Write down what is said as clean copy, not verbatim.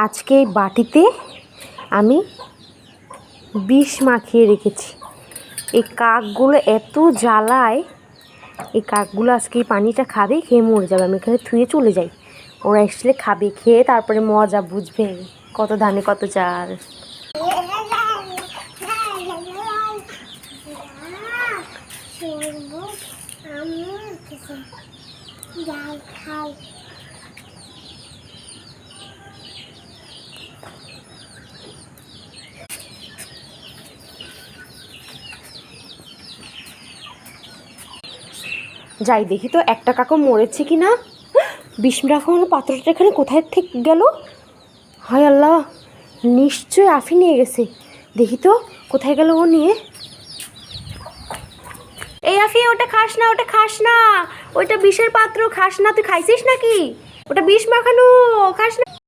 আজকে এই বাটিতে আমি বিষ মাখিয়ে রেখেছি। এই কাকগুলো এত জ্বালায়, এই কাকগুলো আজকে এই পানিটা খাবে, খেয়ে মরে যাবে। আমি এখানে থুয়ে চলে যাই, ওরা এসলে খাবে, খেয়ে তারপরে মজা বুঝবে কত ধানে কত চাল। যাই দেখি তো একটা কাকও মরেছে কি না। বিষ রাখানো পাত্রটা এখানে কোথায় থেকে গেল? হায় আল্লাহ, নিশ্চয়ই আফি নিয়ে গেছে। দেখি তো কোথায় গেল ও নিয়ে। এই আফি, ওটা খাস না, ওটা খাস না, ওইটা বিষের পাত্র, খাস না। তুই খাইছিস নাকি? ওটা বিষ মাখানো, খাস না।